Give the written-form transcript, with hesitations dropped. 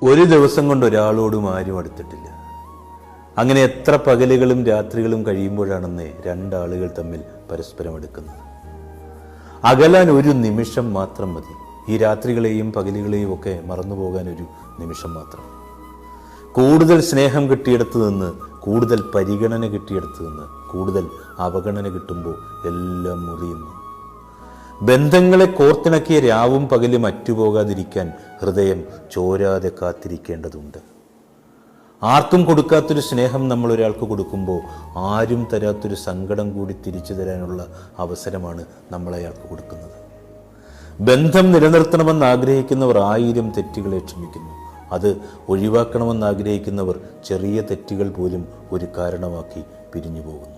ഒരു ദിവസം കൊണ്ട് ഒരാളോടും ആരും അടുത്തിട്ടില്ല. അങ്ങനെ എത്ര പകലുകളും രാത്രികളും കഴിയുമ്പോഴാണെന്ന് രണ്ടാളുകൾ തമ്മിൽ പരസ്പരം അടുക്കുന്നത്. അകലാൻ ഒരു നിമിഷം മാത്രം മതി. ഈ രാത്രികളെയും പകലുകളെയും ഒക്കെ മറന്നുപോകാൻ ഒരു നിമിഷം മാത്രം. കൂടുതൽ സ്നേഹം കിട്ടിയെടുത്ത് നിന്ന്, കൂടുതൽ പരിഗണന കിട്ടിയെടുത്ത് നിന്ന്, കൂടുതൽ അവഗണന കിട്ടുമ്പോൾ എല്ലാം മുറിയുന്നു. ബന്ധങ്ങളെ കോർത്തിണക്കിയ രാവും പകലും അറ്റുപോകാതിരിക്കാൻ ഹൃദയം ചോരാതെ കാത്തിരിക്കേണ്ടതുണ്ട്. ആർക്കും കൊടുക്കാത്തൊരു സ്നേഹം നമ്മൾ ഒരാൾക്ക് കൊടുക്കുമ്പോൾ ആരും തരാത്തൊരു സങ്കടം കൂടി തിരിച്ചു തരാനുള്ള അവസരമാണ് നമ്മൾ അയാൾക്ക് കൊടുക്കുന്നത്. ബന്ധം നിലനിർത്തണമെന്ന് ആഗ്രഹിക്കുന്നവർ 1000 തെറ്റുകളെ ക്ഷമിക്കുന്നു. അത് ഒഴിവാക്കണമെന്ന് ആഗ്രഹിക്കുന്നവർ ചെറിയ തെറ്റുകൾ പോലും ഒരു കാരണമാക്കി പിരിഞ്ഞു പോകുന്നു.